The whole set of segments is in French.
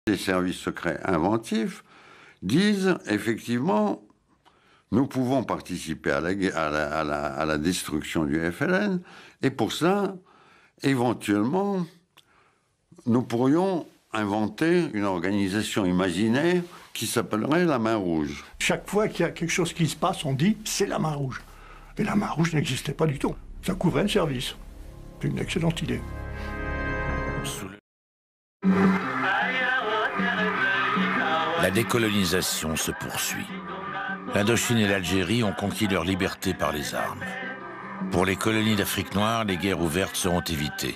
Les services secrets inventifs disent effectivement, nous pouvons participer à la destruction du FLN, et pour ça, éventuellement, nous pourrions inventer une organisation imaginaire qui s'appellerait la Main Rouge. Chaque fois qu'il y a quelque chose qui se passe, on dit c'est la Main Rouge. Et la Main Rouge n'existait pas du tout. Ça couvrait le service. C'est une excellente idée. La décolonisation se poursuit. L'Indochine et l'Algérie ont conquis leur liberté par les armes. Pour les colonies d'Afrique noire, les guerres ouvertes seront évitées.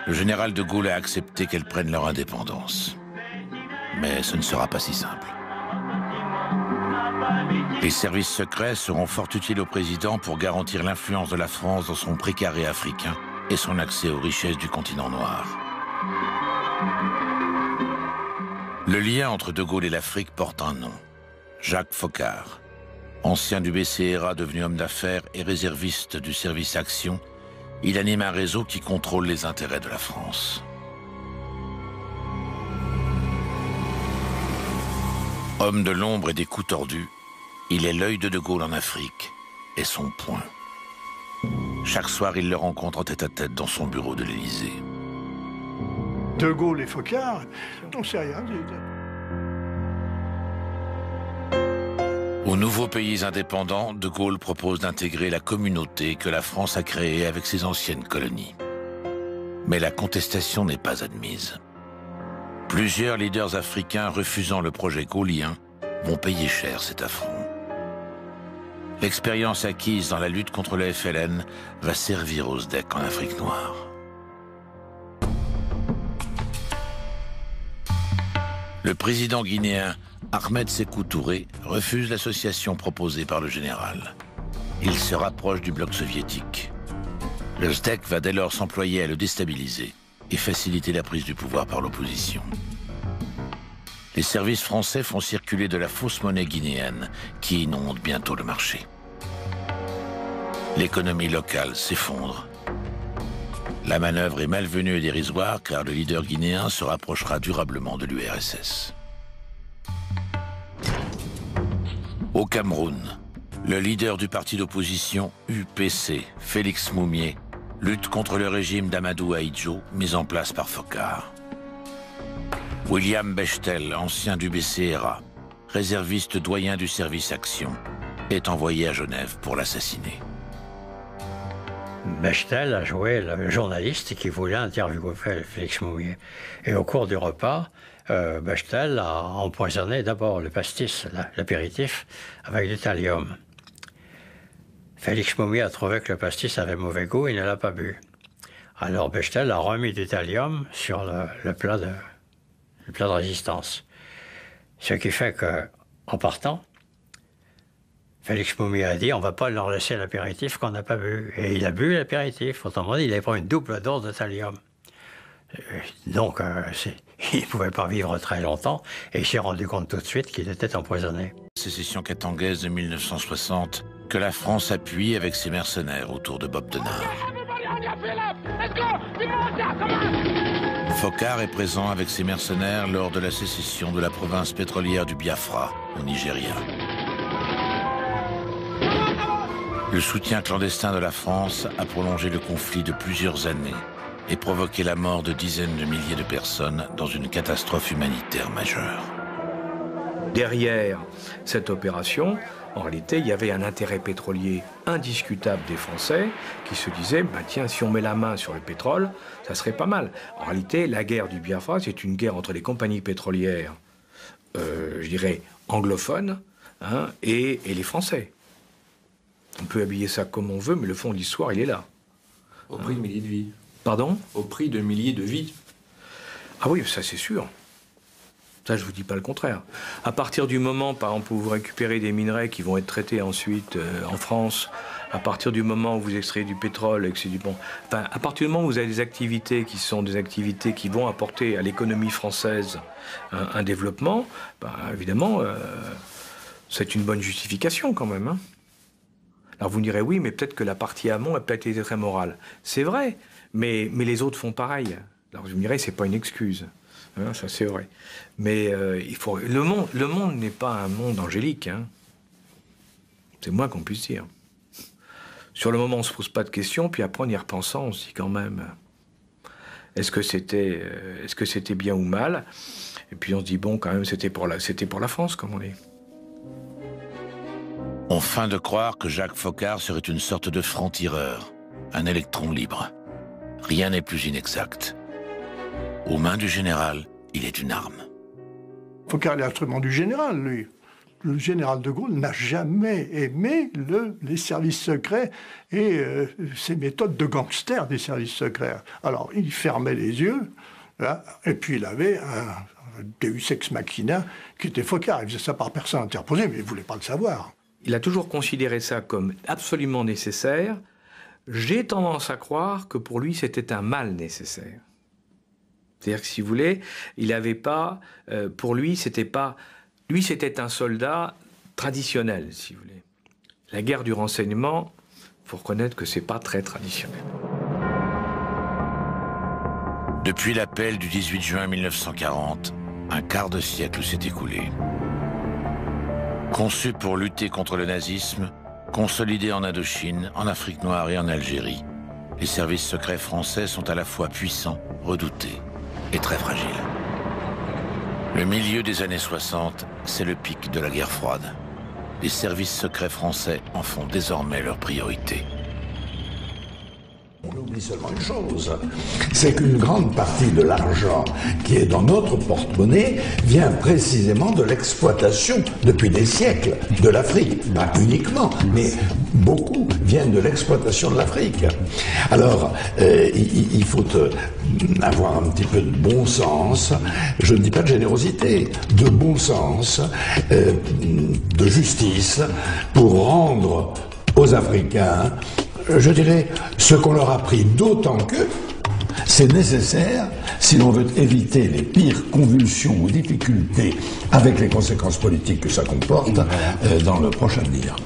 Le général de Gaulle a accepté qu'elles prennent leur indépendance. Mais ce ne sera pas si simple. Les services secrets seront fort utiles au président pour garantir l'influence de la France dans son précaré africain et son accès aux richesses du continent noir. Le lien entre De Gaulle et l'Afrique porte un nom. Jacques Foccart, ancien du BCRA devenu homme d'affaires et réserviste du service Action, il anime un réseau qui contrôle les intérêts de la France. Homme de l'ombre et des coups tordus, il est l'œil de Gaulle en Afrique et son poing. Chaque soir, il le rencontre en tête-à-tête dans son bureau de l'Élysée. De Gaulle et Foccart, on ne sait rien. Aux nouveaux pays indépendants, De Gaulle propose d'intégrer la communauté que la France a créée avec ses anciennes colonies. Mais la contestation n'est pas admise. Plusieurs leaders africains refusant le projet gaullien vont payer cher cet affront. L'expérience acquise dans la lutte contre le FLN va servir aux SDEC en Afrique noire. Le président guinéen Ahmed Sékou Touré refuse l'association proposée par le général. Il se rapproche du bloc soviétique. Le SDEC va dès lors s'employer à le déstabiliser et faciliter la prise du pouvoir par l'opposition. Les services français font circuler de la fausse monnaie guinéenne qui inonde bientôt le marché. L'économie locale s'effondre. La manœuvre est malvenue et dérisoire car le leader guinéen se rapprochera durablement de l'URSS. Au Cameroun, le leader du parti d'opposition UPC, Félix Moumié, lutte contre le régime d'Amadou Ahidjo mis en place par Foccart. William Bechtel, ancien du BCRA, réserviste doyen du service Action, est envoyé à Genève pour l'assassiner. Bechtel a joué le journaliste qui voulait interviewer Félix Moumié. Et au cours du repas, Bechtel a empoisonné d'abord le pastis, l'apéritif, avec du thallium. Félix Moumié a trouvé que le pastis avait mauvais goût et ne l'a pas bu. Alors Bechtel a remis du thallium sur le plat de résistance. Ce qui fait qu'en partant, Félix Moumié a dit on ne va pas leur laisser l'apéritif qu'on n'a pas bu. Et il a bu l'apéritif. Autrement dit, il avait pris une double dose de thallium. Donc, il ne pouvait pas vivre très longtemps et il s'est rendu compte tout de suite qu'il était empoisonné. Sécession katangaise de 1960 que la France appuie avec ses mercenaires autour de Bob Denard. Foccart est présent avec ses mercenaires lors de la sécession de la province pétrolière du Biafra, au Nigeria. Le soutien clandestin de la France a prolongé le conflit de plusieurs années et provoqué la mort de dizaines de milliers de personnes dans une catastrophe humanitaire majeure. Derrière cette opération, en réalité, il y avait un intérêt pétrolier indiscutable des Français qui se disaient bah, tiens, si on met la main sur le pétrole, ça serait pas mal. En réalité, la guerre du Biafra, c'est une guerre entre les compagnies pétrolières, je dirais, anglophones, hein, et les Français. On peut habiller ça comme on veut, mais le fond de l'histoire, il est là. Au prix de milliers de vies. Pardon? Au prix de milliers de vies. Ah oui, ça c'est sûr. Ça, je vous dis pas le contraire. À partir du moment, par exemple, où vous récupérez des minerais qui vont être traités ensuite en France, à partir du moment où vous extrayez du pétrole et que c'est du bon... Enfin, à partir du moment où vous avez des activités qui sont des activités qui vont apporter à l'économie française un développement, ben, évidemment, c'est une bonne justification quand même, hein. Alors vous me direz, oui, mais peut-être que la partie amont a peut-être été très morale. C'est vrai, mais les autres font pareil. Alors vous me direz, c'est pas une excuse. Hein, ça c'est vrai. Mais le monde n'est pas un monde angélique. Hein. C'est moins qu'on puisse dire. Sur le moment, on ne se pose pas de questions, puis après, en y repensant, on se dit quand même, est-ce que c'était bien ou mal? Et puis on se dit, bon, quand même, c'était pour la France, comme on dit. On feint de croire que Jacques Foccart serait une sorte de franc-tireur, un électron libre. Rien n'est plus inexact. Aux mains du général, il est une arme. Foccart est l'instrument du général, lui. Le général de Gaulle n'a jamais aimé les services secrets et ces méthodes de gangster des services secrets. Alors, il fermait les yeux, là, et puis il avait un Deus ex machina qui était Foccart. Il faisait ça par personne interposée, mais il ne voulait pas le savoir. Il a toujours considéré ça comme absolument nécessaire. J'ai tendance à croire que pour lui, c'était un mal nécessaire. C'est-à-dire que, si vous voulez, il n'avait pas... pour lui, c'était pas... Lui, c'était un soldat traditionnel, si vous voulez. La guerre du renseignement, il faut reconnaître que c'est pas très traditionnel. Depuis l'appel du 18 juin 1940, un quart de siècle s'est écoulé. Conçu pour lutter contre le nazisme, consolidé en Indochine, en Afrique noire et en Algérie, les services secrets français sont à la fois puissants, redoutés et très fragiles. Le milieu des années 60, c'est le pic de la guerre froide. Les services secrets français en font désormais leur priorité. On oublie seulement une chose, c'est qu'une grande partie de l'argent qui est dans notre porte-monnaie vient précisément de l'exploitation, depuis des siècles, de l'Afrique. Pas uniquement, mais beaucoup viennent de l'exploitation de l'Afrique. Alors, il faut avoir un petit peu de bon sens, je ne dis pas de générosité, de bon sens, de justice, pour rendre aux Africains, je dirais, ce qu'on leur a pris, d'autant que c'est nécessaire si l'on veut éviter les pires convulsions ou difficultés avec les conséquences politiques que ça comporte dans le prochain avenir.